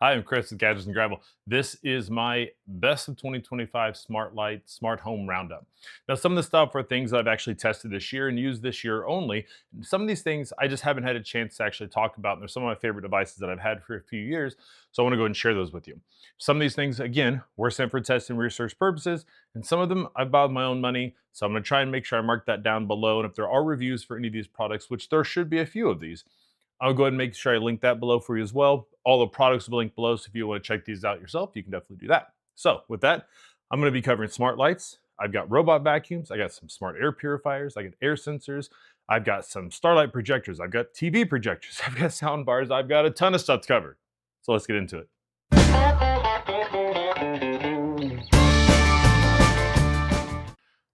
Hi, I'm Chris with Gadgets and Gravel. This is my best of 2025 smart light, smart home roundup. Now, some of the stuff are things that I've actually tested this year and used this year only. Some of these things I just haven't had a chance to actually talk about. And they're some of my favorite devices that I've had for a few years. So I want to go ahead and share those with you. Some of these things, again, were sent for test and research purposes. And some of them I bought with my own money. So I'm going to try and make sure I mark that down below. And if there are reviews for any of these products, which there should be a few of these, I'll go ahead and make sure I link that below for you as well. All the products will be linked below, so if you want to check these out yourself, you can definitely do that. So with that, I'm going to be covering smart lights. I've got robot vacuums. I got some smart air purifiers. I got air sensors. I've got some starlight projectors. I've got TV projectors. I've got sound bars. I've got a ton of stuff to cover. So let's get into it.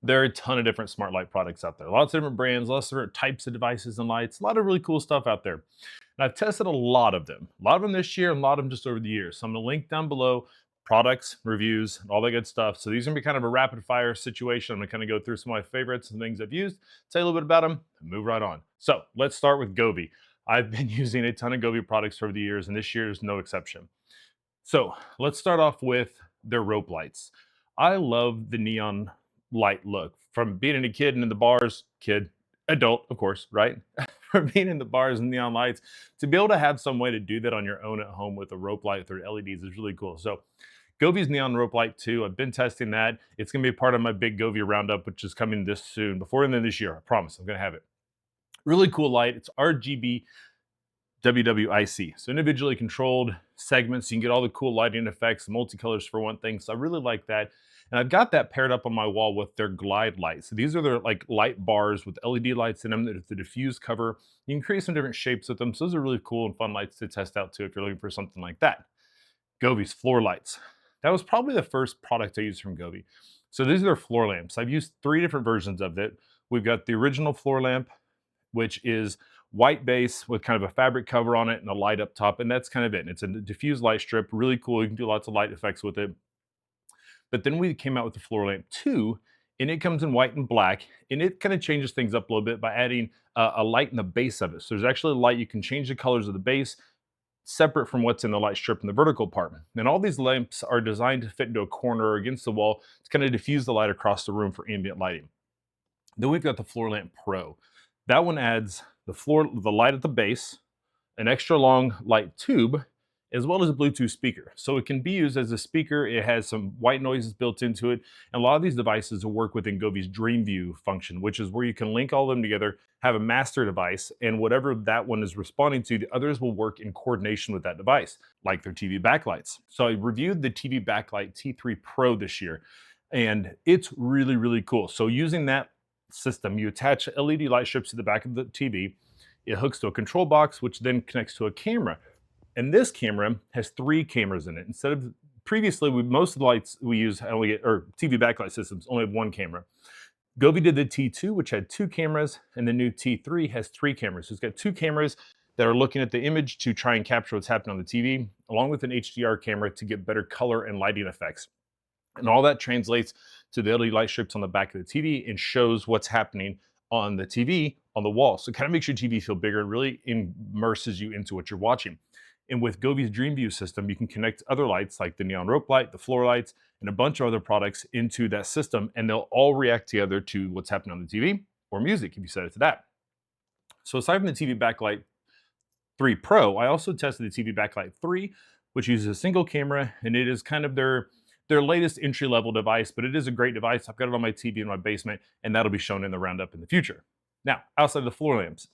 There are a ton of different smart light products out there. Lots of different brands, lots of different types of devices and lights, a lot of really cool stuff out there. And I've tested a lot of them. A lot of them this year and a lot of them just over the years. So I'm gonna link down below products, reviews, and all that good stuff. So these are gonna be kind of a rapid fire situation. I'm gonna kind of go through some of my favorites and things I've used, tell you a little bit about them, and move right on. So let's start with Govee. I've been using a ton of Govee products over the years, and this year is no exception. So let's start off with their rope lights. I love the neon light look from being a kid and in the bars, adult, of course, right? From being in the bars and neon lights to be able to have some way to do that on your own at home with a rope light through LEDs is really cool. So Govee's neon rope light too. I've been testing that. It's gonna be a part of my big Govee roundup, which is coming this soon, before the end of this year. I promise I'm gonna have it. Really cool light. It's RGB WWIC. So individually controlled segments. You can get all the cool lighting effects, multicolors for one thing. So I really like that. And I've got that paired up on my wall with their glide lights. So these are their like light bars with LED lights in them. There's the diffuse cover. You can create some different shapes with them. So those are really cool and fun lights to test out too if you're looking for something like that. Govee's floor lights. That was probably the first product I used from Govee. So these are their floor lamps. I've used 3 different versions of it. We've got the original floor lamp, which is white base with kind of a fabric cover on it and a light up top, and that's kind of it. It's a diffused light strip, really cool. You can do lots of light effects with it. But then we came out with the floor lamp 2, and it comes in white and black, and it kind of changes things up a little bit by adding a light in the base of it. So there's actually a light, you can change the colors of the base separate from what's in the light strip in the vertical part. And all these lamps are designed to fit into a corner or against the wall to kind of diffuse the light across the room for ambient lighting. Then we've got the floor lamp Pro. That one adds the light at the base, an extra long light tube, as well as a Bluetooth speaker. So it can be used as a speaker. It has some white noises built into it. And a lot of these devices will work within Govee's Dream View function, which is where you can link all of them together, have a master device, and whatever that one is responding to, the others will work in coordination with that device, like their TV backlights. So I reviewed the TV Backlight T3 Pro this year, and it's really, really cool. So using that system, you attach LED light strips to the back of the TV. It hooks to a control box, which then connects to a camera. And this camera has 3 cameras in it. Instead of previously, most of the lights we use or TV backlight systems only have 1 camera. Govee did the T2, which had 2 cameras, and the new T3 has 3 cameras. So it's got 2 cameras that are looking at the image to try and capture what's happening on the TV, along with an HDR camera to get better color and lighting effects. And all that translates to the LED light strips on the back of the TV and shows what's happening on the TV on the wall. So it kind of makes your TV feel bigger and really immerses you into what you're watching. And with Govee's Dream View system, you can connect other lights like the neon rope light, the floor lights, and a bunch of other products into that system, and they'll all react together to what's happening on the TV or music if you set it to that. So aside from the TV Backlight 3 Pro, I also tested the TV Backlight 3, which uses a single camera, and it is kind of their latest entry-level device, but it is a great device. I've got it on my TV in my basement, and that'll be shown in the roundup in the future. Now, outside of the floor lamps,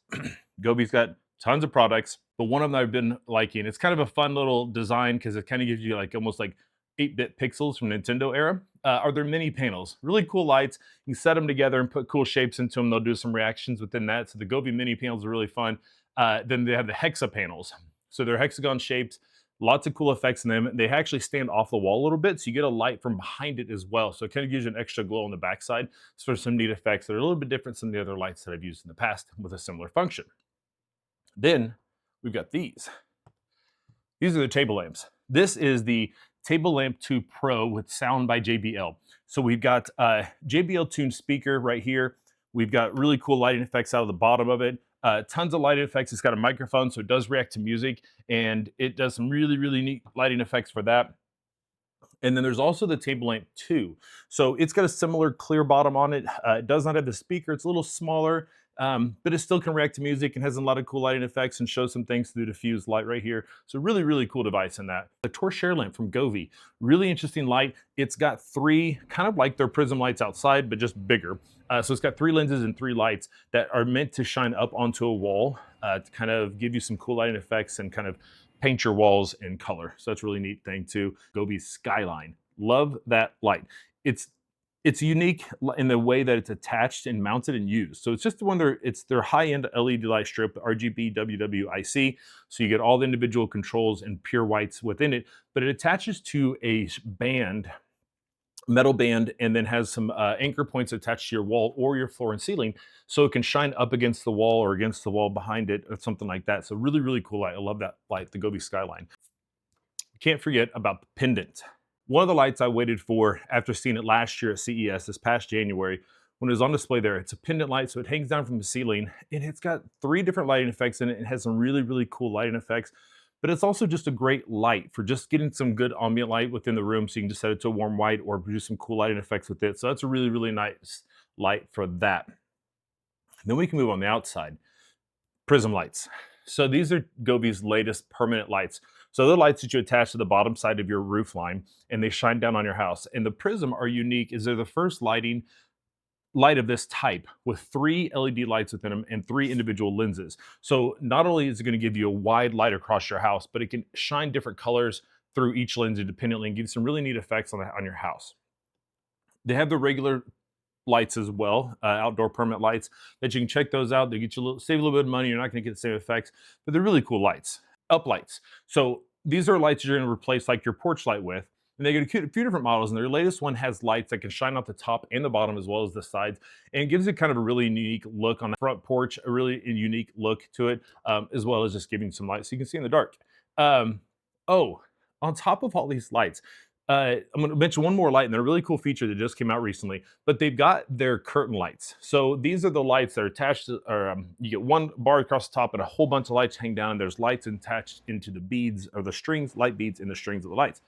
Govee's got tons of products, but one of them I've been liking, it's kind of a fun little design because it kind of gives you like almost like 8-bit pixels from Nintendo era, are their mini panels. Really cool lights. You can set them together and put cool shapes into them. They'll do some reactions within that. So the Govee mini panels are really fun. Then they have the Hexa panels. So they're hexagon shapes. Lots of cool effects in them. They actually stand off the wall a little bit, so you get a light from behind it as well. So it kind of gives you an extra glow on the backside. So there's some neat effects that are a little bit different than the other lights that I've used in the past with a similar function. Then we've got these. These are the table lamps. This is the Table Lamp 2 Pro with sound by JBL. So we've got a JBL tuned speaker right here. We've got really cool lighting effects out of the bottom of it. Tons of lighting effects. It's got a microphone, so it does react to music, and it does some really, really neat lighting effects for that. And then there's also the table lamp 2. So it's got a similar clear bottom on it. It does not have the speaker. It's a little smaller, but it still can react to music and has a lot of cool lighting effects and shows some things through diffused light right here. So really, really cool device in that. The Torchiere lamp from Govee, really interesting light. It's got 3, kind of like their Prism lights outside, but just bigger. So it's got 3 lenses and 3 lights that are meant to shine up onto a wall to kind of give you some cool lighting effects and kind of paint your walls in color. So that's a really neat thing too. Govee Skyline. Love that light. It's unique in the way that it's attached and mounted and used. So it's just it's their high-end LED light strip, RGB WWIC. So you get all the individual controls and pure whites within it, but it attaches to a band, metal band, and then has some anchor points attached to your wall or your floor and ceiling, so it can shine up against the wall or against the wall behind it or something like that. So really, really cool light. I love that light, the Govee Skyline. Can't forget about the Pendant. One of the lights I waited for after seeing it last year at CES this past January when it was on display there. It's a pendant light, so it hangs down from the ceiling, and it's got 3 different lighting effects in it. It has some really, really cool lighting effects. But it's also just a great light for just getting some good ambient light within the room, so you can just set it to a warm white or produce some cool lighting effects with it. So that's a really, really nice light for that. And then we can move on the outside. Prism lights. So these are Govee's latest permanent lights. So they're lights that you attach to the bottom side of your roof line, and they shine down on your house. And the Prism are unique, is they're the first light of this type with 3 LED lights within them and 3 individual lenses. So not only is it going to give you a wide light across your house, but it can shine different colors through each lens independently and give you some really neat effects on your house. They have the regular lights as well, outdoor permanent lights that you can check those out. They get you save a little bit of money. You're not going to get the same effects, but they're really cool lights. Up lights. So these are lights you're going to replace like your porch light with. And they get a few different models, and their latest one has lights that can shine off the top and the bottom as well as the sides, and it gives it kind of a really unique look on the front porch, a really unique look to it, as well as just giving some light so you can see in the dark. Oh, on top of all these lights, I'm going to mention one more light, and they're a really cool feature that just came out recently, but they've got their curtain lights. So these are the lights that are attached to, or you get one bar across the top and a whole bunch of lights hang down, and there's lights attached into the beads or the strings, light beads in the strings of the lights.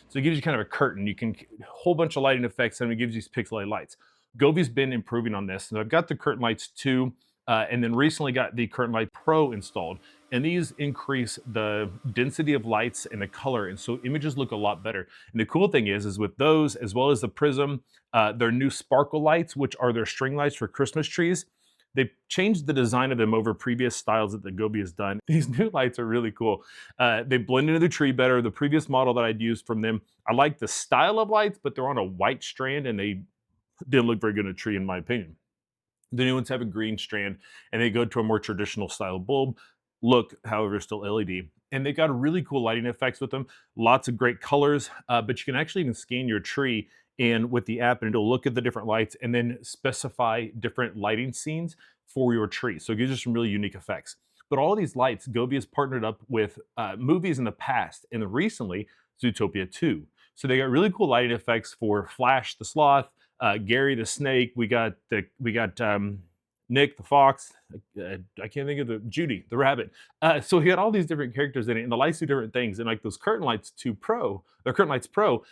So it gives you kind of a curtain. You can a whole bunch of lighting effects, and it gives you these pixelated lights. Govee's been improving on this. So I've got the curtain lights too, and then recently got the Curtain Light Pro installed. And these increase the density of lights and the color, and so images look a lot better. And the cool thing is with those, as well as the Prism, their new sparkle lights, which are their string lights for Christmas trees, they changed the design of them over previous styles that the Govee has done. These new lights are really cool. They blend into the tree better. The previous model that I'd used from them, I like the style of lights, but they're on a white strand and they didn't look very good in a tree in my opinion. The new ones have a green strand and they go to a more traditional style bulb look, however, still LED. And they got really cool lighting effects with them. Lots of great colors, but you can actually even scan your tree and with the app, and it'll look at the different lights and then specify different lighting scenes for your tree. So it gives you some really unique effects. But all of these lights, Govee has partnered up with movies in the past, and recently Zootopia 2. So they got really cool lighting effects for Flash the Sloth, Gary the Snake. We got Nick the Fox. I can't think of Judy the Rabbit. So we got all these different characters in it, and the lights do different things. And like those Curtain Lights 2 Pro, the Curtain Lights Pro,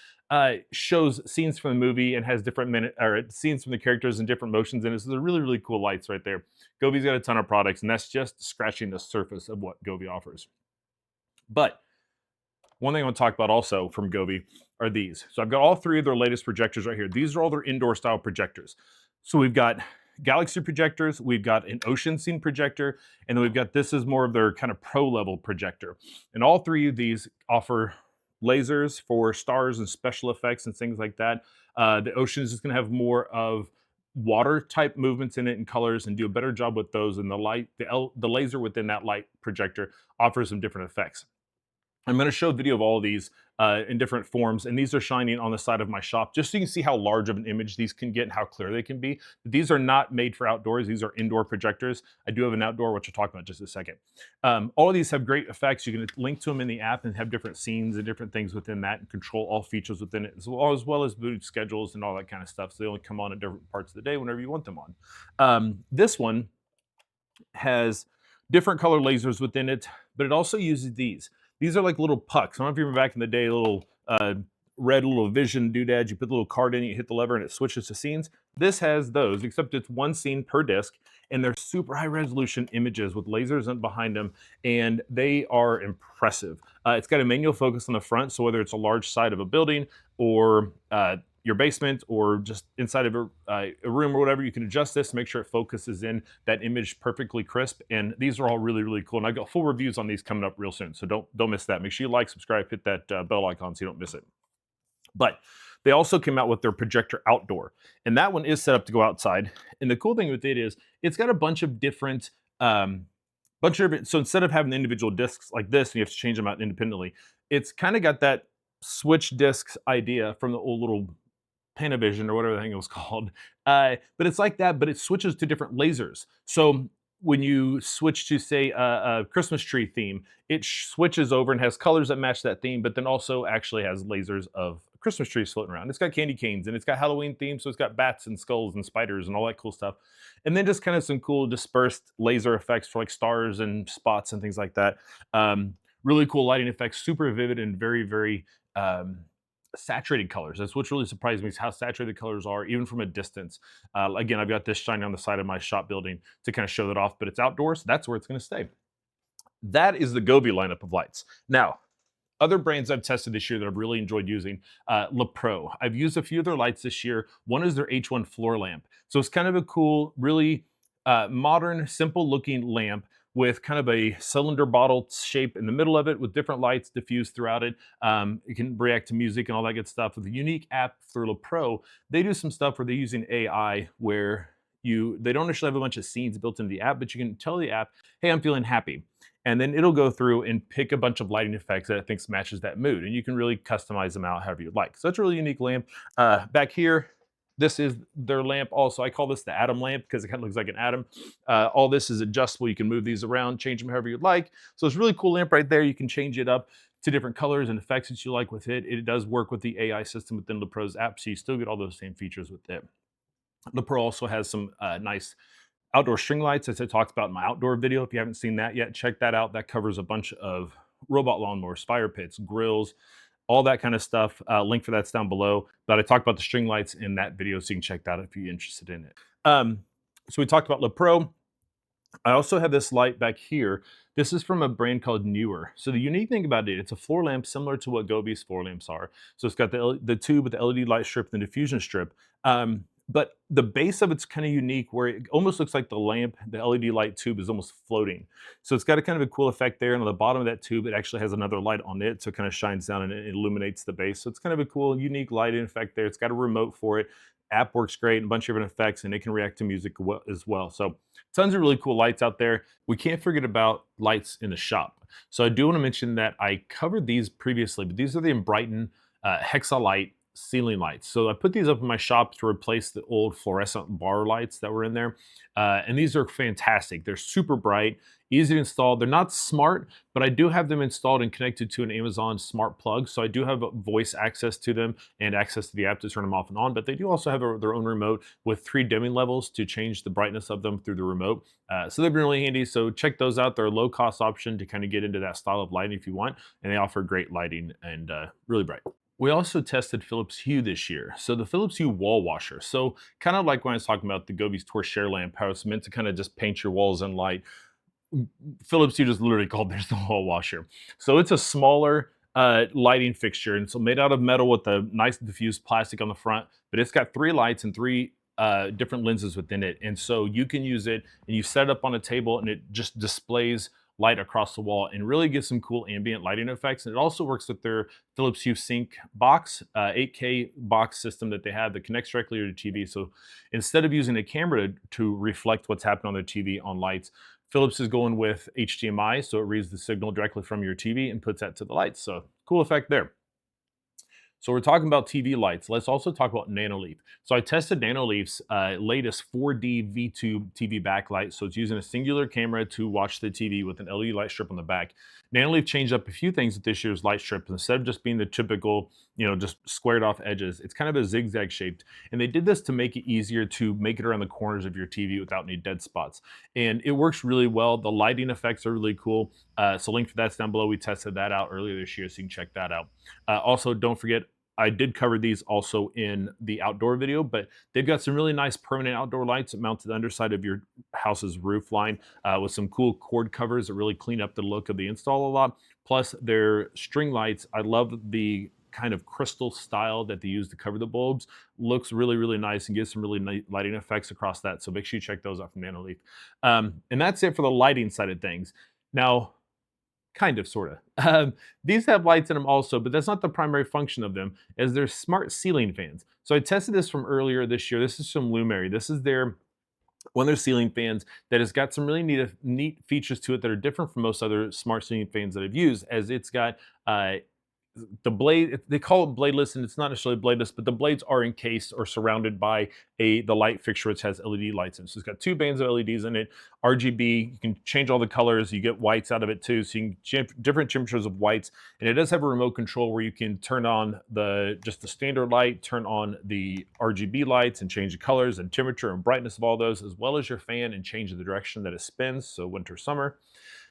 shows scenes from the movie and has different scenes from the characters and different motions in it. So they're really, really cool lights right there. Govee's got a ton of products, and that's just scratching the surface of what Govee offers. But one thing I want to talk about also from Govee are these. So I've got all 3 of their latest projectors right here. These are all their indoor style projectors. So we've got Galaxy projectors, we've got an ocean scene projector, and then we've got, this is more of their kind of pro level projector. And all 3 of these offer lasers for stars and special effects and things like that. The ocean is just going to have more of water type movements in it and colors and do a better job with those. And the laser within that light projector offers some different effects. I'm going to show a video of all of these in different forms, and these are shining on the side of my shop just so you can see how large of an image these can get and how clear they can be. But these are not made for outdoors. These are indoor projectors. I do have an outdoor, which I'll talk about in just a second. All of these have great effects. You can link to them in the app and have different scenes and different things within that and control all features within it, as well as mood schedules and all that kind of stuff. So they only come on at different parts of the day whenever you want them on. This one has different color lasers within it, but it also uses these. These are like little pucks. I don't know if you remember back in the day, little red little vision doodads. You put the little card in, you hit the lever, and it switches to scenes. This has those, except it's one scene per disc, and they're super high resolution images with lasers behind them, and they are impressive. It's got a manual focus on the front, so whether it's a large side of a building or your basement or just inside of a room or whatever, you can adjust this to make sure it focuses in that image perfectly crisp. And these are all really, really cool. And I've got full reviews on these coming up real soon, so don't miss that. Make sure you like, subscribe, hit that bell icon so you don't miss it. But they also came out with their Projector Outdoor, and that one is set up to go outside. And the cool thing with it is it's got a bunch of different, so instead of having the individual discs like this and you have to change them out independently, it's kind of got that switch discs idea from the old little Panavision or whatever the thing it was called. But it's like that, but it switches to different lasers. So when you switch to, say, a Christmas tree theme, it switches over and has colors that match that theme, but then also actually has lasers of Christmas trees floating around. It's got candy canes, and it's got Halloween themes, so it's got bats and skulls and spiders and all that cool stuff. And then just kind of some cool dispersed laser effects for like stars and spots and things like that. Really cool lighting effects, super vivid and very, very saturated colors. That's what's really surprised me, is how saturated the colors are, even from a distance. Again, I've got this shining on the side of my shop building to kind of show that off, but it's outdoors, so that's where it's going to stay. That is the Govee lineup of lights. Now, other brands I've tested this year that I've really enjoyed using, Lepro. I've used a few of their lights this year. One is their H1 floor lamp. So it's kind of a cool, really modern, simple looking lamp with kind of a cylinder bottle shape in the middle of it with different lights diffused throughout it. It can react to music and all that good stuff. With a unique app through Lepro, they do some stuff where they're using AI where they don't actually have a bunch of scenes built into the app, but you can tell the app, hey, I'm feeling happy. And then it'll go through and pick a bunch of lighting effects that it thinks matches that mood. And you can really customize them out however you'd like. So it's a really unique lamp. Back here, this is their lamp also. I call this the atom lamp because it kind of looks like an atom. All this is adjustable. You can move these around, change them however you'd like. So it's a really cool lamp right there. You can change it up to different colors and effects that you like with it. It does work with the AI system within Lepro's app, so you still get all those same features with it. Lepro also has some nice outdoor string lights, as I talked about in my outdoor video. If you haven't seen that yet, check that out. That covers a bunch of robot lawnmowers, fire pits, grills, all that kind of stuff. Link for that's down below. But I talked about the string lights in that video, so you can check that out if you're interested in it. So we talked about Lepro. I also have this light back here. This is from a brand called Neewer. So the unique thing about it, it's a floor lamp similar to what Govee's floor lamps are. So it's got the tube with the LED light strip and the diffusion strip. But the base of it's kind of unique where it almost looks like the lamp, the LED light tube is almost floating. So it's got a kind of a cool effect there. And on the bottom of that tube, it actually has another light on it. So it kind of shines down and it illuminates the base. So it's kind of a cool, unique lighting effect there. It's got a remote for it. App works great, and a bunch of different effects, and it can react to music as well. So tons of really cool lights out there. We can't forget about lights in the shop. So I do want to mention that I covered these previously, but these are the Enbrighten Hexalight ceiling lights. So I put these up in my shop to replace the old fluorescent bar lights that were in there. And these are fantastic. They're super bright, easy to install. They're not smart, but I do have them installed and connected to an Amazon smart plug. So I do have voice access to them and access to the app to turn them off and on, but they do also have their own remote with 3 dimming levels to change the brightness of them through the remote. So they've been really handy. So check those out. They're a low cost option to kind of get into that style of lighting if you want. And they offer great lighting and really bright. We also tested Philips Hue this year. So the Philips Hue wall washer. So kind of like when I was talking about the Govee's Torchiere lamp, how it's meant to kind of just paint your walls in light. Philips Hue just literally called theirs the wall washer. So it's a smaller lighting fixture, and so made out of metal with a nice diffused plastic on the front, but it's got 3 lights and 3 different lenses within it. And so you can use it and you set it up on a table and it just displays light across the wall and really gives some cool ambient lighting effects. And it also works with their Philips Hue Sync box, 8K box system that they have that connects directly to the TV. So instead of using a camera to reflect what's happening on their TV on lights, Philips is going with HDMI, so it reads the signal directly from your TV and puts that to the lights. So cool effect there. So we're talking about TV lights. Let's also talk about Nanoleaf. So I tested Nanoleaf's latest 4D V-Tube TV backlight. So it's using a singular camera to watch the TV with an LED light strip on the back. Nanoleaf changed up a few things with this year's light strip. Instead of just being the typical, just squared off edges, it's kind of a zigzag shaped. And they did this to make it easier to make it around the corners of your TV without any dead spots. And it works really well. The lighting effects are really cool. So link for that's down below. We tested that out earlier this year, so you can check that out. Also, don't forget, I did cover these also in the outdoor video, but they've got some really nice permanent outdoor lights that mount to the underside of your house's roof line with some cool cord covers that really clean up the look of the install a lot. Plus, their string lights, I love the kind of crystal style that they use to cover the bulbs. Looks really, really nice and gives some really nice lighting effects across that. So make sure you check those out from Nanoleaf. And that's it for the lighting side of things. Now, kind of, sort of. These have lights in them also, but that's not the primary function of them, as they're smart ceiling fans. So I tested this from earlier this year. This is from Lumary. This is one of their ceiling fans that has got some really neat features to it that are different from most other smart ceiling fans that I've used, as it's got the blade, they call it bladeless, and it's not necessarily bladeless, but the blades are encased or surrounded by the light fixture, which has LED lights in it. So it's got 2 bands of LEDs in it, RGB. You can change all the colors. You get whites out of it too, so you can different temperatures of whites. And it does have a remote control where you can turn on just the standard light, turn on the RGB lights, and change the colors and temperature and brightness of all those, as well as your fan, and change the direction that it spins, so winter, summer.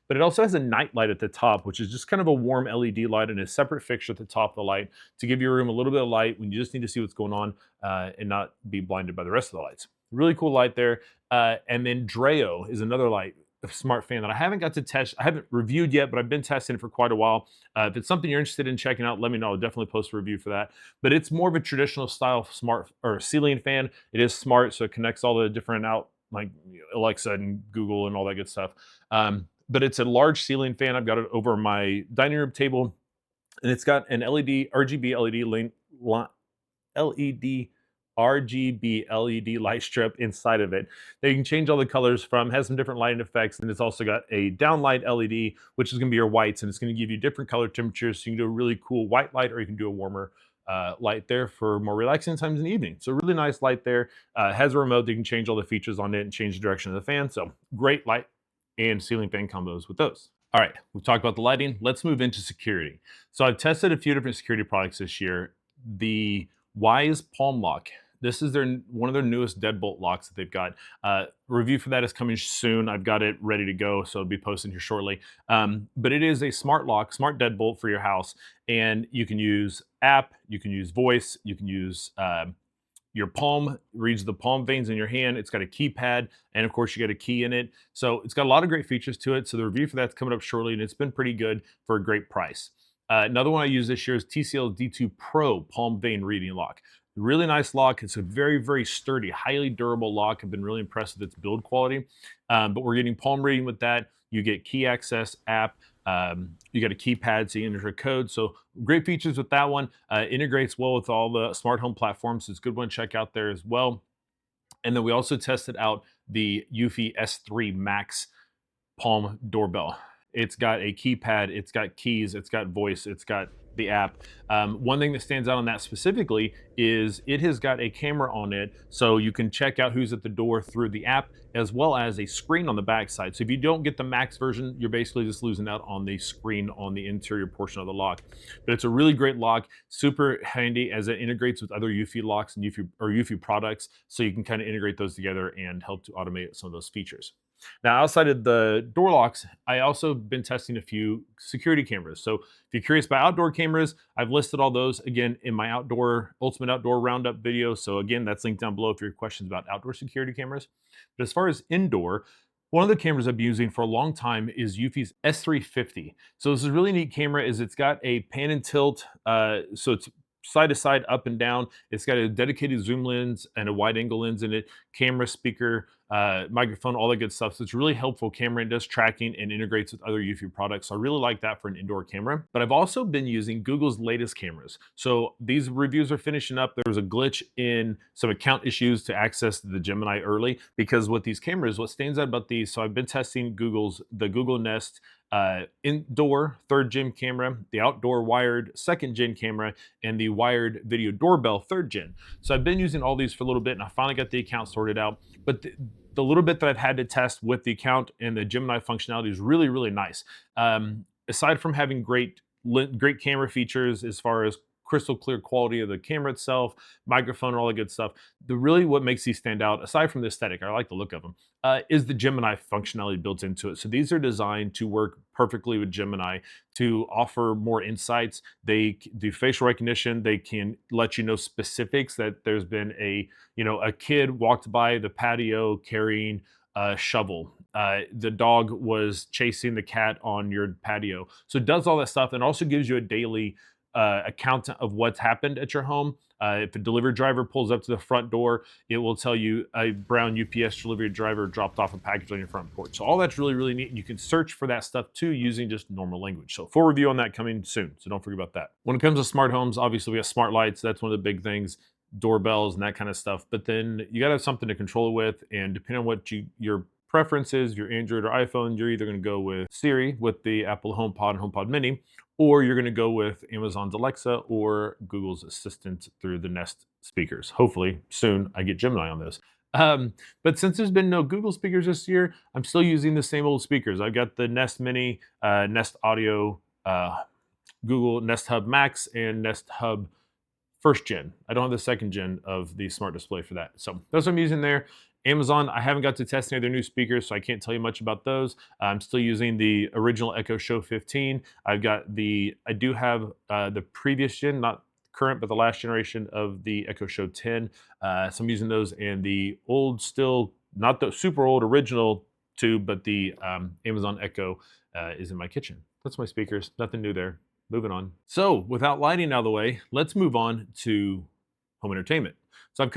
But it also has a night light at the top, which is just kind of a warm LED light and a separate fixture at the top of the light to give your room a little bit of light when you just need to see what's going on and not be blinded by the rest of the lights. Really cool light there. And then Dreo is another light, smart fan that I haven't got to test. I haven't reviewed yet, but I've been testing it for quite a while. If it's something you're interested in checking out, let me know. I'll definitely post a review for that. But it's more of a traditional style smart or ceiling fan. It is smart, so it connects all the different like Alexa and Google and all that good stuff. But it's a large ceiling fan. I've got it over my dining room table, and it's got an RGB LED light strip inside of it that you can change all the colors from. Has some different lighting effects, and it's also got a downlight LED, which is going to be your whites, and it's going to give you different color temperatures. So you can do a really cool white light, or you can do a warmer light there for more relaxing times in the evening. So really nice light there. Has a remote that you can change all the features on it and change the direction of the fan. So great light and ceiling fan combos with those. All right, we've talked about the lighting. Let's move into security. So I've tested a few different security products this year. The Wyze Palm Lock. This is one of their newest deadbolt locks that they've got. Review for that is coming soon. I've got it ready to go, so it'll be posted here shortly. But it is a smart lock, smart deadbolt for your house, and you can use app, you can use voice, you can use your palm, reads the palm veins in your hand. It's got a keypad, and of course you get a key in it. So it's got a lot of great features to it. So the review for that's coming up shortly, and it's been pretty good for a great price. Another one I use this year is TCL D2 Pro Palm Vein Reading Lock. Really nice lock. It's a very, very sturdy, highly durable lock. I've been really impressed with its build quality. But we're getting palm reading with that. You get key access app. You got a keypad, so you enter a code. So great features with that one. Integrates well with all the smart home platforms. So it's a good one to check out there as well. And then we also tested out the Eufy S3 Max Palm Doorbell. It's got a keypad, it's got keys, it's got voice, it's got the app. One thing that stands out on that specifically is it has got a camera on it, so you can check out who's at the door through the app, as well as a screen on the back side. So if you don't get the max version, you're basically just losing out on the screen on the interior portion of the lock. But it's a really great lock, super handy as it integrates with other Eufy locks and Eufy products, so you can kind of integrate those together and help to automate some of those features. Now, outside of the door locks, I also been testing a few security cameras. So if you're curious about outdoor cameras, I've listed all those again in my Ultimate Outdoor Roundup video. So again, that's linked down below if you have questions about outdoor security cameras. But as far as indoor, one of the cameras I've been using for a long time is Eufy's S350. So this is a really neat camera. It's got a pan and tilt, so it's side to side, up and down. It's got a dedicated zoom lens and a wide angle lens in it, camera, speaker, microphone, all that good stuff. So it's a really helpful camera. It does tracking and integrates with other Eufy products. So I really like that for an indoor camera. But I've also been using Google's latest cameras. So these reviews are finishing up. There was a glitch in some account issues to access the Gemini early, because with these cameras, what stands out about these, so I've been testing the Google Nest indoor 3rd gen camera, the outdoor wired 2nd gen camera, and the wired video doorbell 3rd gen. So I've been using all these for a little bit, and I finally got the account sorted out. But the little bit that I've had to test with the account and the Gemini functionality is really, really nice. Aside from having great camera features as far as crystal clear quality of the camera itself, microphone, and all the good stuff. What makes these stand out, aside from the aesthetic, I like the look of them, is the Gemini functionality built into it. So these are designed to work perfectly with Gemini to offer more insights. They do facial recognition. They can let you know specifics, that there's been a kid walked by the patio carrying a shovel. The dog was chasing the cat on your patio. So it does all that stuff, and also gives you a daily account of what's happened at your home. If a delivery driver pulls up to the front door, it will tell you a brown UPS delivery driver dropped off a package on your front porch. So all that's really, really neat. And you can search for that stuff too using just normal language. So full review on that coming soon. So don't forget about that. When it comes to smart homes, obviously we got smart lights. That's one of the big things. Doorbells and that kind of stuff. But then you got to have something to control it with. And depending on what your preferences, your Android or iPhone, you're either going to go with Siri with the Apple HomePod and HomePod Mini, or you're going to go with Amazon's Alexa or Google's Assistant through the Nest speakers. Hopefully soon I get Gemini on those. But since there's been no Google speakers this year, I'm still using the same old speakers. I've got the Nest Mini, Nest Audio, Google Nest Hub Max, and Nest Hub 1st gen. I don't have the 2nd gen of the smart display for that. So that's what I'm using there. Amazon, I haven't got to test any of their new speakers, so I can't tell you much about those. I'm still using the original Echo Show 15. I do have the previous gen, not current, but the last generation of the Echo Show 10. So I'm using those, and the old, still not the super old original tube, but the Amazon Echo is in my kitchen. That's my speakers, nothing new there. Moving on. So without lighting out of the way, let's move on to home entertainment. So I've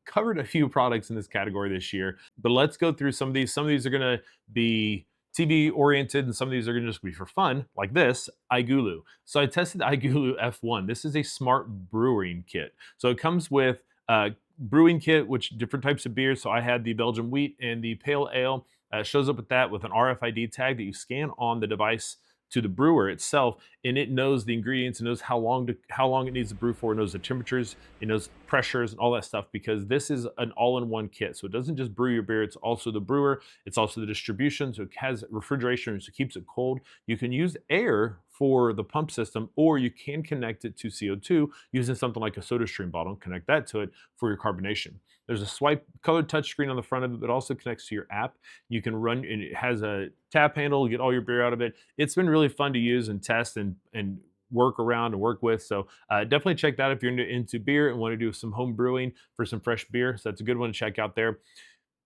covered a few products in this category this year, but let's go through some of these. Some of these are going to be TV oriented, and some of these are going to just be for fun, like this, iGulu. So I tested iGulu F1. This is a smart brewing kit. So it comes with a brewing kit, which different types of beers. So I had the Belgian wheat and the pale ale. It shows up with that with an RFID tag that you scan on the device to the brewer itself, and it knows the ingredients, it knows how long it needs to brew for, it knows the temperatures, it knows pressures and all that stuff, because this is an all-in-one kit. So it doesn't just brew your beer, it's also the brewer, it's also the distribution, so it has refrigeration, so it keeps it cold. You can use air for the pump system, or you can connect it to CO2 using something like a SodaStream bottle, connect that to it for your carbonation. There's a swipe colored touchscreen on the front of it that also connects to your app. You can run, and it has a tap handle to get all your beer out of it. It's been really fun to use and test and work around and work with. So definitely check that if you're into beer and want to do some home brewing for some fresh beer. So that's a good one to check out there.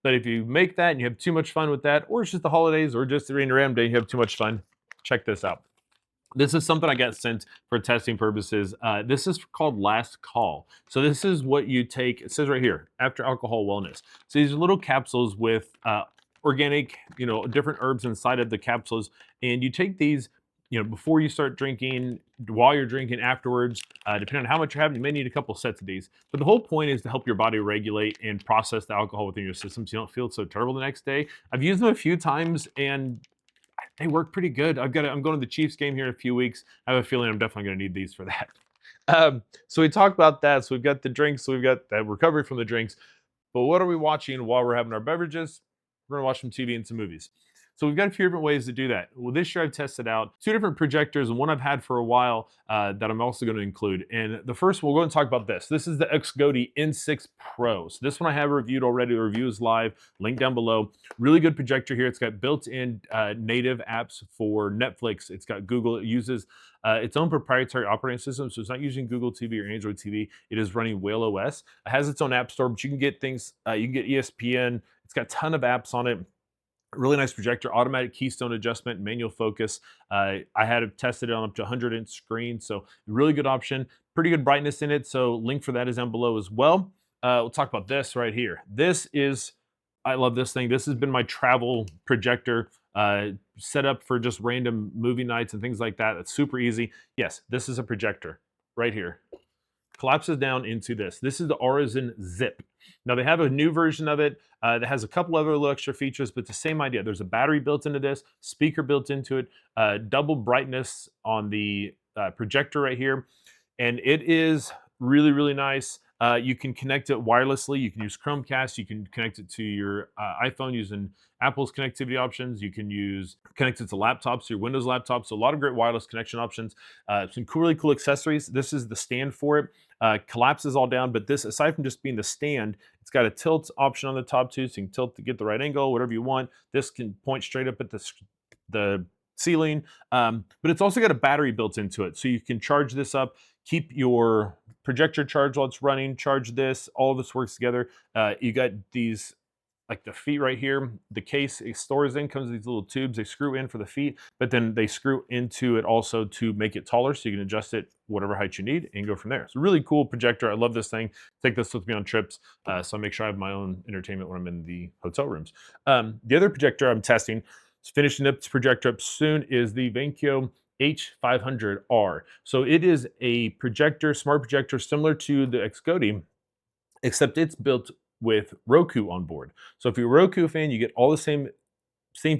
But if you make that and you have too much fun with that, or it's just the holidays, or just the rain around day, you have too much fun, check this out. This is something I got sent for testing purposes. This is called Last Call. So this is what you take. It says right here, after alcohol wellness. So these are little capsules with organic, different herbs inside of the capsules. And you take these, before you start drinking, while you're drinking, afterwards, depending on how much you're having, you may need a couple sets of these. But the whole point is to help your body regulate and process the alcohol within your system so you don't feel so terrible the next day. I've used them a few times, and they work pretty good. I'm going to the Chiefs game here in a few weeks. I have a feeling I'm definitely going to need these for that. So we talked about that. So we've got the drinks. So we've got that recovery from the drinks. But what are we watching while we're having our beverages? We're going to watch some TV and some movies. So we've got a few different ways to do that. Well, this year I've tested out 2 different projectors, and one I've had for a while that I'm also going to include. And the first one, we'll go and talk about this. This is the XGODY N6 Pro. So this one I have reviewed already. The review is live. Link down below. Really good projector here. It's got built-in native apps for Netflix. It's got Google. It uses its own proprietary operating system, so it's not using Google TV or Android TV. It is running Whale OS. It has its own app store, but you can get things. You can get ESPN. It's got a ton of apps on it. Really nice projector, automatic keystone adjustment, manual focus. I had it tested it on up to 100-inch screen, so really good option. Pretty good brightness in it, so link for that is down below as well. We'll talk about this right here. I love this thing. This has been my travel projector, set up for just random movie nights and things like that. It's super easy. Yes, this is a projector right here. collapses down into this. This is the Aurzen Zip. Now they have a new version of it that has a couple other little extra features, but the same idea. There's a battery built into this, speaker built into it, double brightness on the projector right here, and it is really, really nice. You can connect it wirelessly. You can use Chromecast. You can connect it to your iPhone using Apple's connectivity options. You can connect it to laptops, your Windows laptops. So a lot of great wireless connection options. Some really cool accessories. This is the stand for it. Collapses all down, but this, aside from just being the stand, it's got a tilt option on the top too, so you can tilt to get the right angle, whatever you want. This can point straight up at the ceiling, but it's also got a battery built into it, so you can charge this up, keep your projector charged while it's running, charge this, all of this works together. You got these, like the feet right here, the case it stores in, comes with these little tubes, they screw in for the feet, but then they screw into it also to make it taller, so you can adjust it whatever height you need and go from there. It's a really cool projector. I love this thing. Take this with me on trips, so I make sure I have my own entertainment when I'm in the hotel rooms. The other projector I'm testing, it's finishing up this projector up soon, is the Vankyo H500R. So it is a projector, smart projector, similar to the XGODY, except it's built with Roku on board. So if you're a Roku fan, you get all the same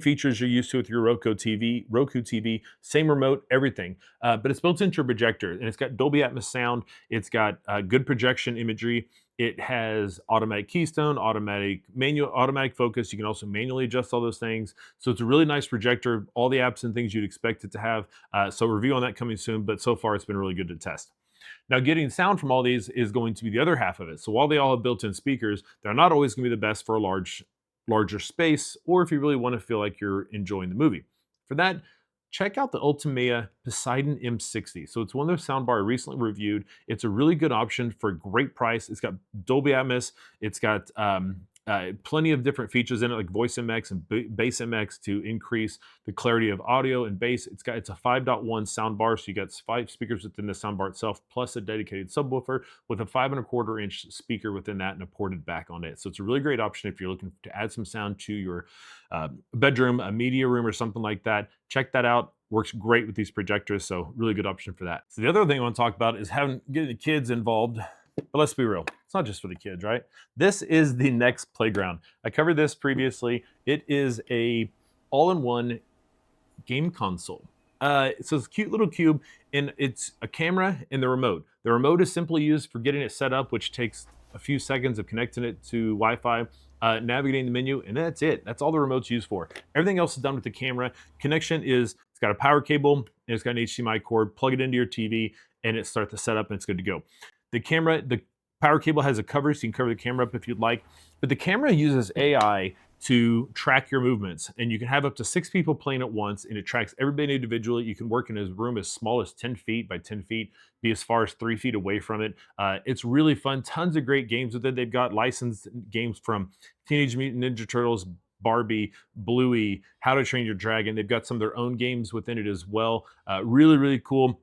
features you're used to with your Roku TV, same remote, everything. But it's built into your projector, and it's got Dolby Atmos sound. It's got good projection imagery. It has automatic keystone, automatic focus. You can also manually adjust all those things. So it's a really nice projector, all the apps and things you'd expect it to have. So review on that coming soon, but so far it's been really good to test. Now, getting sound from all these is going to be the other half of it. So while they all have built-in speakers, they're not always going to be the best for a larger space, or if you really want to feel like you're enjoying the movie. For that, check out the Ultimea Poseidon M60. So it's one of those soundbar I recently reviewed. It's a really good option for a great price. It's got Dolby Atmos. It's got plenty of different features in it, like voice MX and bass MX to increase the clarity of audio and bass. It's a 5.1 soundbar, so you got 5 speakers within the soundbar itself, plus a dedicated subwoofer with a 5.25-inch speaker within that and a ported back on it. So it's a really great option if you're looking to add some sound to your bedroom, a media room, or something like that. Check that out. Works great with these projectors, so really good option for that. So the other thing I want to talk about is getting the kids involved. But let's be real, it's not just for the kids, right? This is the Next Playground. I covered this previously. It is a all-in-one game console. So it's a cute little cube, and it's a camera and the remote. The remote is simply used for getting it set up, which takes a few seconds of connecting it to Wi-Fi, navigating the menu, and that's it. That's all the remote's used for. Everything else is done with the camera. Connection is, it's got a power cable, and it's got an HDMI cord. Plug it into your TV, and it starts to set up, and it's good to go. The power cable has a cover, so you can cover the camera up if you'd like. But the camera uses AI to track your movements, and you can have up to 6 people playing at once, and it tracks everybody individually. You can work in a room as small as 10 feet by 10 feet, be as far as 3 feet away from it. It's really fun. Tons of great games with it. They've got licensed games from Teenage Mutant Ninja Turtles, Barbie, Bluey, How to Train Your Dragon. They've got some of their own games within it as well. Really, really cool.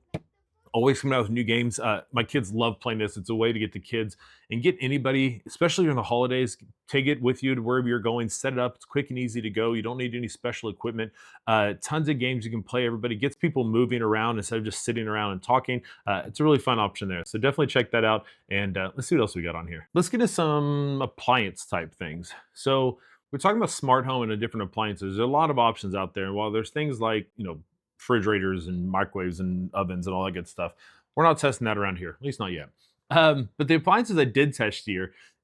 Always coming out with new games. My kids love playing this. It's a way to get the kids and get anybody, especially during the holidays, take it with you to wherever you're going, set it up. It's quick and easy to go. You don't need any special equipment. Tons of games you can play. Everybody gets people moving around instead of just sitting around and talking. It's a really fun option there. So definitely check that out. And let's see what else we got on here. Let's get into some appliance type things. So we're talking about smart home and different appliances. There's a lot of options out there. And while there's things like, refrigerators and microwaves and ovens and all that good stuff, we're not testing that around here, at least not yet. But the appliances I did test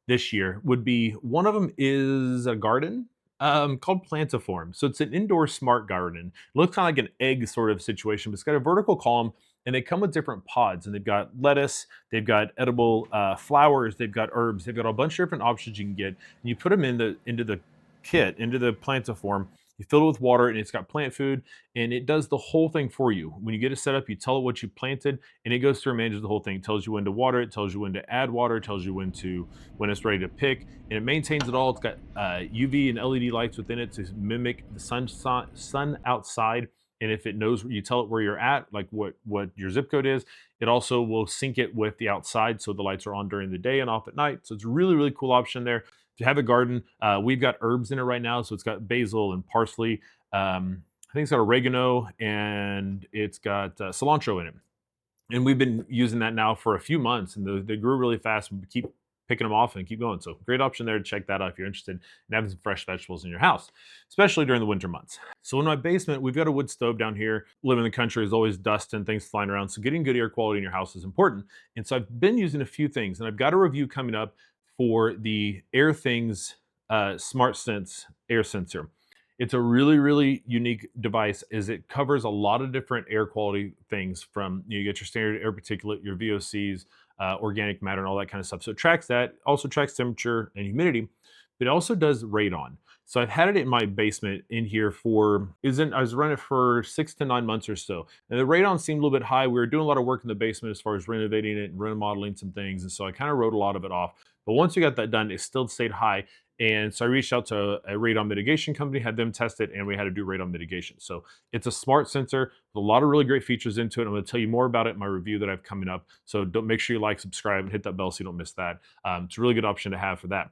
this year would be, one of them is a garden called Plantiform. So it's an indoor smart garden. It looks kind of like an egg sort of situation, but it's got a vertical column, and they come with different pods, and they've got lettuce, they've got edible flowers, they've got herbs, they've got a bunch of different options you can get, and you put them into the kit, into the Plantiform. You fill it with water, and it's got plant food, and it does the whole thing for you. When you get it set up, you tell it what you planted, and it goes through and manages the whole thing. It tells you when to water it, tells you when to add water, it tells you when it's ready to pick, and it maintains it all. It's got UV and LED lights within it to mimic the sun outside. And if it knows, you tell it where you're at, like what your zip code is, it also will sync it with the outside, so the lights are on during the day and off at night. So it's a really, really cool option there. If you have a garden, we've got herbs in it right now, so it's got basil and parsley. I think it's got oregano, and it's got cilantro in it. And we've been using that now for a few months, and they grew really fast. We keep picking them off and keep going. So great option there to check that out if you're interested in having some fresh vegetables in your house, especially during the winter months. So in my basement, we've got a wood stove down here. Living in the country is always dust and things flying around. So getting good air quality in your house is important. And so I've been using a few things, and I've got a review coming up for the AirThings Smart Sense air sensor. It's a really, really unique device as it covers a lot of different air quality things from, you get your standard air particulate, your VOCs, organic matter, and all that kind of stuff. So it tracks that, also tracks temperature and humidity, but it also does radon. So I've had it in my basement in here I was running it for 6 to 9 months or so. And the radon seemed a little bit high. We were doing a lot of work in the basement as far as renovating it and remodeling some things. And so I kind of wrote a lot of it off. But once we got that done, it still stayed high. And so I reached out to a radon mitigation company, had them test it, and we had to do radon mitigation. So it's a smart sensor with a lot of really great features into it. I'm going to tell you more about it in my review that I have coming up. So don't make sure you like, subscribe, and hit that bell so you don't miss that. It's a really good option to have for that.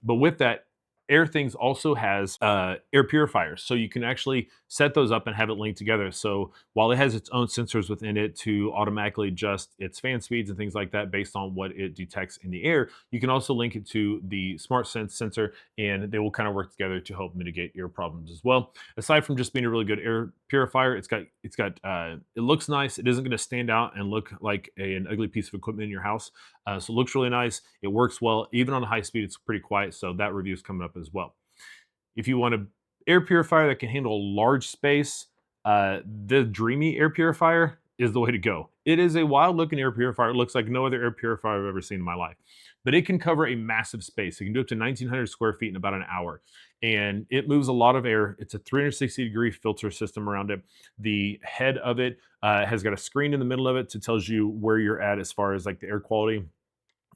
But with that, AirThings also has air purifiers, so you can actually set those up and have it linked together. So while it has its own sensors within it to automatically adjust its fan speeds and things like that based on what it detects in the air, you can also link it to the SmartSense sensor, and they will kind of work together to help mitigate air problems as well. Aside from just being a really good air purifier, it looks nice. It isn't going to stand out and look like an ugly piece of equipment in your house. So it looks really nice. It works well. Even on high speed, it's pretty quiet. So that review is coming up as well. If you want an air purifier that can handle a large space, the Dreamy air purifier is the way to go. It is a wild looking air purifier. It looks like no other air purifier I've ever seen in my life. But it can cover a massive space. It can do up to 1,900 square feet in about an hour. And it moves a lot of air. It's a 360-degree filter system around it. The head of it has got a screen in the middle of it that tells you where you're at as far as like the air quality.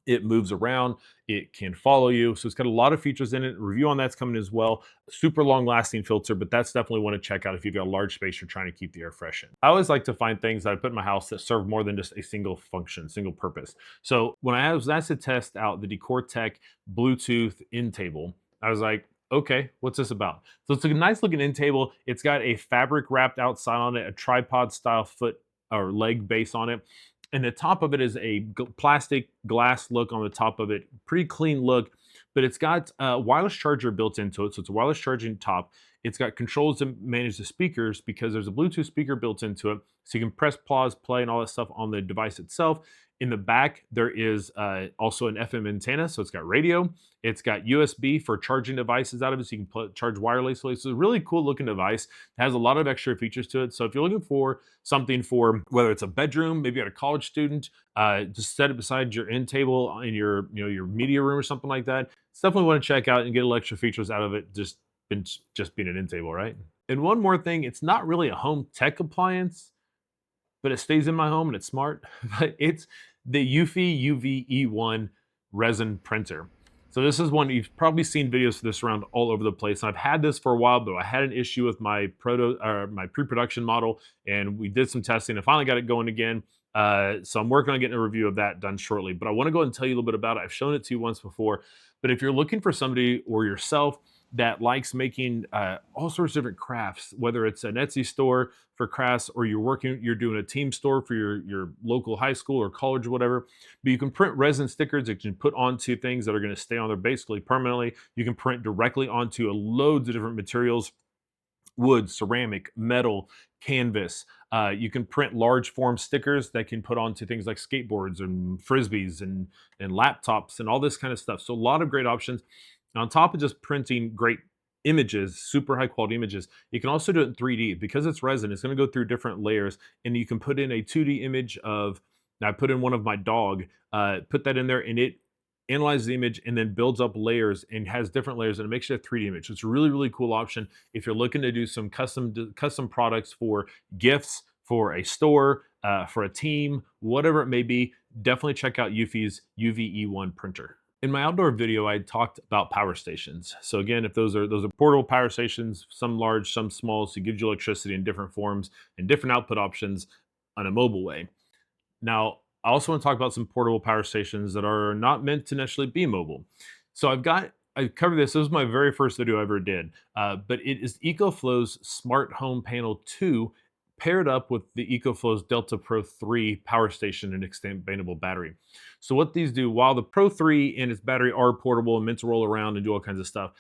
It moves around, it can follow you. So it's got a lot of features in it. Review on that's coming as well. Super long lasting filter, but that's definitely one to check out if you've got a large space you're trying to keep the air fresh in. I always like to find things that I put in my house that serve more than just a single function, single purpose. So when I was asked to test out the Decortech Bluetooth end table, I was like, okay, what's this about? So it's a nice looking end table. It's got a fabric wrapped outside on it, a tripod style foot or leg base on it. And the top of it is a plastic glass look on the top of it. Pretty clean look, but it's got a wireless charger built into it. So it's a wireless charging top. It's got controls to manage the speakers because there's a Bluetooth speaker built into it. So you can press pause, play, and all that stuff on the device itself. In the back, there is also an FM antenna. So it's got radio. It's got USB for charging devices out of it, so you can charge wirelessly. It's a really cool looking device. It has a lot of extra features to it. So if you're looking for something for whether it's a bedroom, maybe you're a college student, just set it beside your end table in your media room or something like that. It's definitely want to check out and get a little extra features out of it. Just being an end table, right? And one more thing, it's not really a home tech appliance, but it stays in my home and it's smart. But it's the Eufy UV-E1 resin printer. So this is one, you've probably seen videos of this around all over the place. And I've had this for a while, but I had an issue with my pre-production model, and we did some testing and finally got it going again. So I'm working on getting a review of that done shortly. But I want to go ahead and tell you a little bit about it. I've shown it to you once before. But if you're looking for somebody or yourself that likes making all sorts of different crafts, whether it's an Etsy store for crafts or you're doing a team store for your local high school or college or whatever, but you can print resin stickers that you can put onto things that are going to stay on there basically permanently. You can print directly onto loads of different materials: wood, ceramic, metal, canvas. You can print large form stickers that can put onto things like skateboards and frisbees and laptops and all this kind of stuff. So a lot of great options. And on top of just printing great images, super high quality images, you can also do it in 3D. Because it's resin, it's going to go through different layers, and you can put in a 2D image of, I put in one of my dog, put that in there, and it analyzes the image and then builds up layers and has different layers, and it makes it a 3D image. So it's a really, really cool option if you're looking to do some custom products for gifts, for a store, for a team, whatever it may be. Definitely check out Eufy's UV-E1 printer. In my outdoor video, I talked about power stations. So again, if those are portable power stations, some large, some small, so it gives you electricity in different forms and different output options on a mobile way. Now, I also want to talk about some portable power stations that are not meant to necessarily be mobile. So I covered this. This was my very first video I ever did, but it is EcoFlow's Smart Home Panel 2 paired up with the EcoFlow's Delta Pro 3 power station and expandable battery. So what these do, while the Pro 3 and its battery are portable and meant to roll around and do all kinds of stuff,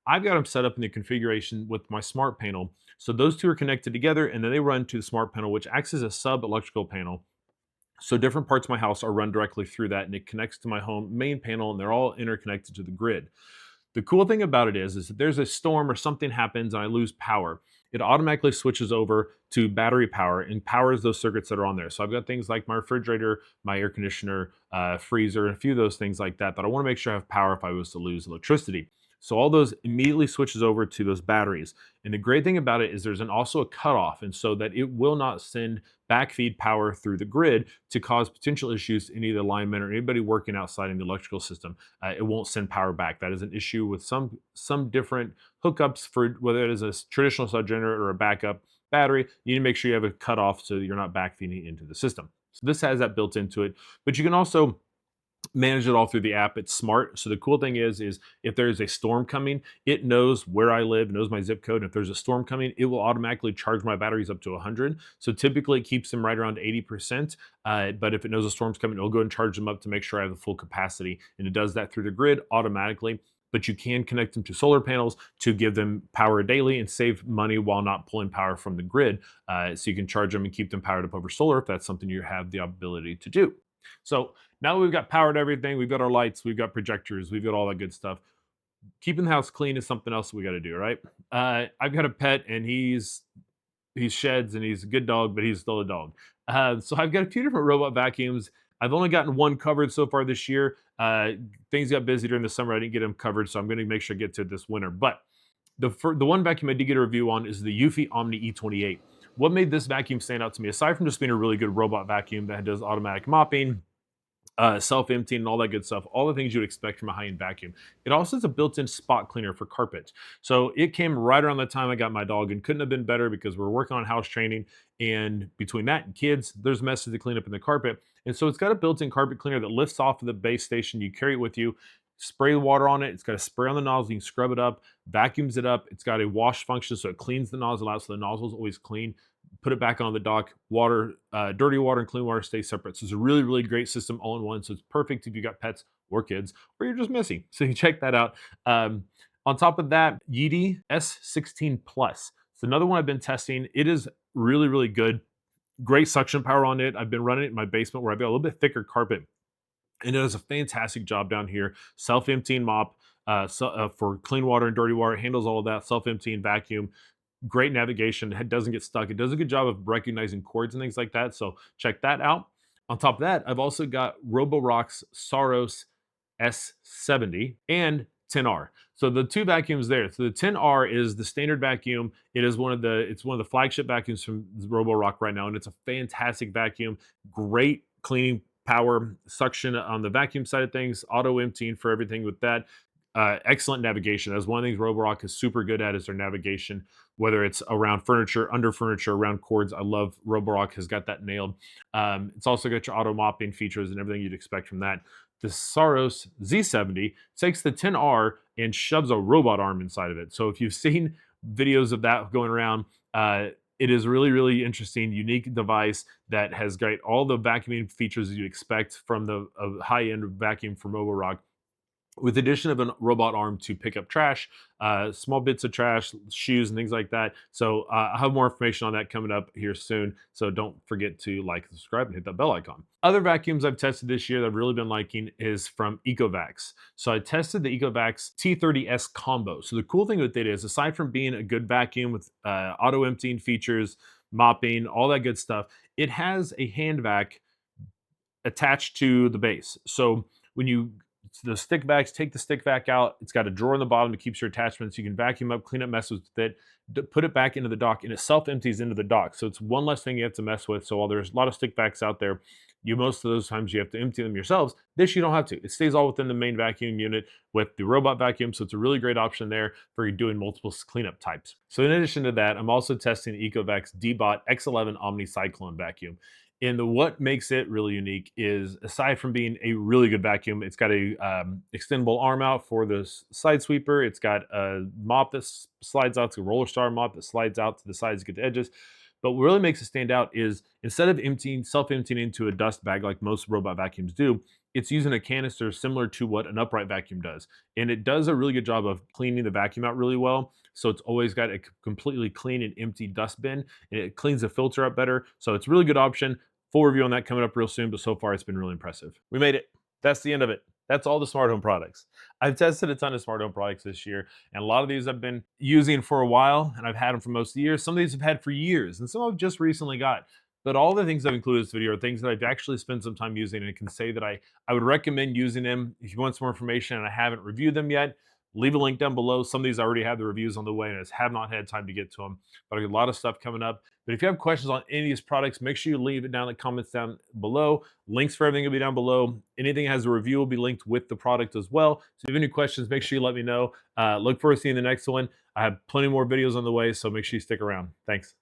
I've got them set up in the configuration with my smart panel. So those two are connected together, and then they run to the smart panel, which acts as a sub-electrical panel. So different parts of my house are run directly through that, and it connects to my home main panel, and they're all interconnected to the grid. The cool thing about it is if there's a storm or something happens and I lose power, it automatically switches over to battery power and powers those circuits that are on there. So I've got things like my refrigerator, my air conditioner, freezer, and a few of those things like that I want to make sure I have power if I was to lose electricity. So all those immediately switches over to those batteries. And the great thing about it is there's also a cutoff, and so that it will not send backfeed power through the grid to cause potential issues in either linemen or anybody working outside in the electrical system. It won't send power back. That is an issue with some different hookups for whether it is a traditional sub generator or a backup battery. You need to make sure you have a cutoff so that you're not backfeeding into the system. So this has that built into it, but you can also manage it all through the app. It's smart. So the cool thing is if there's a storm coming, it knows where I live, knows my zip code. And if there's a storm coming, it will automatically charge my batteries up to 100. So typically it keeps them right around 80%. But if it knows a storm's coming, it'll go and charge them up to make sure I have the full capacity. And it does that through the grid automatically. But you can connect them to solar panels to give them power daily and save money while not pulling power from the grid. So you can charge them and keep them powered up over solar if that's something you have the ability to do. So now that we've got powered everything, we've got our lights, we've got projectors, we've got all that good stuff. Keeping the house clean is something else we got to do, right? I've got a pet, and he sheds, and he's a good dog, but he's still a dog. So I've got a few different robot vacuums. I've only gotten one covered so far this year. Things got busy during the summer. I didn't get them covered, so I'm going to make sure I get to it this winter. But the one vacuum I did get a review on is the Eufy Omni E28. What made this vacuum stand out to me, aside from just being a really good robot vacuum that does automatic mopping, self-emptying, and all that good stuff, all the things you would expect from a high-end vacuum. It also has a built-in spot cleaner for carpet. So it came right around the time I got my dog, and couldn't have been better because we're working on house training, and between that and kids, there's messes to clean up in the carpet. And so it's got a built-in carpet cleaner that lifts off of the base station. You carry it with you, spray the water on it. It's got a spray on the nozzle. You can scrub it up, vacuums it up. It's got a wash function, so it cleans the nozzle out so the nozzle is always clean. Put it back on the dock. Water, dirty water and clean water stay separate. So it's a really, really great system all in one. So it's perfect if you got pets or kids, or you're just messy. So you check that out. On top of that, Yeedi S16 Plus. It's another one I've been testing. It is really, really good. Great suction power on it. I've been running it in my basement where I've got a little bit thicker carpet, and it does a fantastic job down here. Self-emptying mop for clean water and dirty water. It handles all of that. Self-emptying vacuum. Great navigation. It doesn't get stuck. It does a good job of recognizing cords and things like that. So check that out. On top of that, I've also got Roborock's Saros S70 and 10R. So the two vacuums there. So the 10R is the standard vacuum. It's one of the flagship vacuums from Roborock right now, and it's a fantastic vacuum. Great cleaning power, suction on the vacuum side of things, auto emptying for everything with that. Excellent navigation. That's one of the things Roborock is super good at, is their navigation, whether it's around furniture, under furniture, around cords. I love Roborock has got that nailed. It's also got your auto mopping features and everything you'd expect from that. The Saros Z70 takes the 10R and shoves a robot arm inside of it. So if you've seen videos of that going around, it is really, really interesting, unique device that has got all the vacuuming features that you expect from the high-end vacuum from Roborock, with the addition of a robot arm to pick up trash, small bits of trash, shoes, and things like that. So I'll have more information on that coming up here soon. So don't forget to like, subscribe, and hit that bell icon. Other vacuums I've tested this year that I've really been liking is from Ecovacs. So I tested the Ecovacs T30S combo. So the cool thing with it is, aside from being a good vacuum with auto emptying features, mopping, all that good stuff, it has a hand vac attached to the base. So when you the stick vacs, take the stick vac out. It's got a drawer in the bottom that keeps your attachments. You can vacuum up, clean up messes with it, put it back into the dock, and it self-empties into the dock. So it's one less thing you have to mess with. So while there's a lot of stick vacs out there, most of those times you have to empty them yourselves. This you don't have to. It stays all within the main vacuum unit with the robot vacuum. So it's a really great option there for doing multiple cleanup types. So in addition to that, I'm also testing the Ecovacs Deebot X11 Omni Cyclone vacuum. And what makes it really unique is, aside from being a really good vacuum, it's got a extendable arm out for the side sweeper. It's got a mop that slides out, to a roller star mop that slides out to the sides to get the edges. But what really makes it stand out is instead of self-emptying into a dust bag like most robot vacuums do, it's using a canister similar to what an upright vacuum does. And it does a really good job of cleaning the vacuum out really well. So it's always got a completely clean and empty dust bin, and it cleans the filter up better. So it's a really good option. Full review on that coming up real soon, but so far it's been really impressive. We made it. That's the end of it. That's all the smart home products. I've tested a ton of smart home products this year, and a lot of these I've been using for a while, and I've had them for most of the year. Some of these I've had for years, and some I've just recently got. But all the things I've included in this video are things that I've actually spent some time using, and I can say that I would recommend using them. If you want some more information and I haven't reviewed them yet, leave a link down below. Some of these I already have the reviews on the way, and I just have not had time to get to them. But I got a lot of stuff coming up. But if you have questions on any of these products, make sure you leave it down in the comments down below. Links for everything will be down below. Anything that has a review will be linked with the product as well. So if you have any questions, make sure you let me know. Look forward to seeing the next one. I have plenty more videos on the way, so make sure you stick around. Thanks.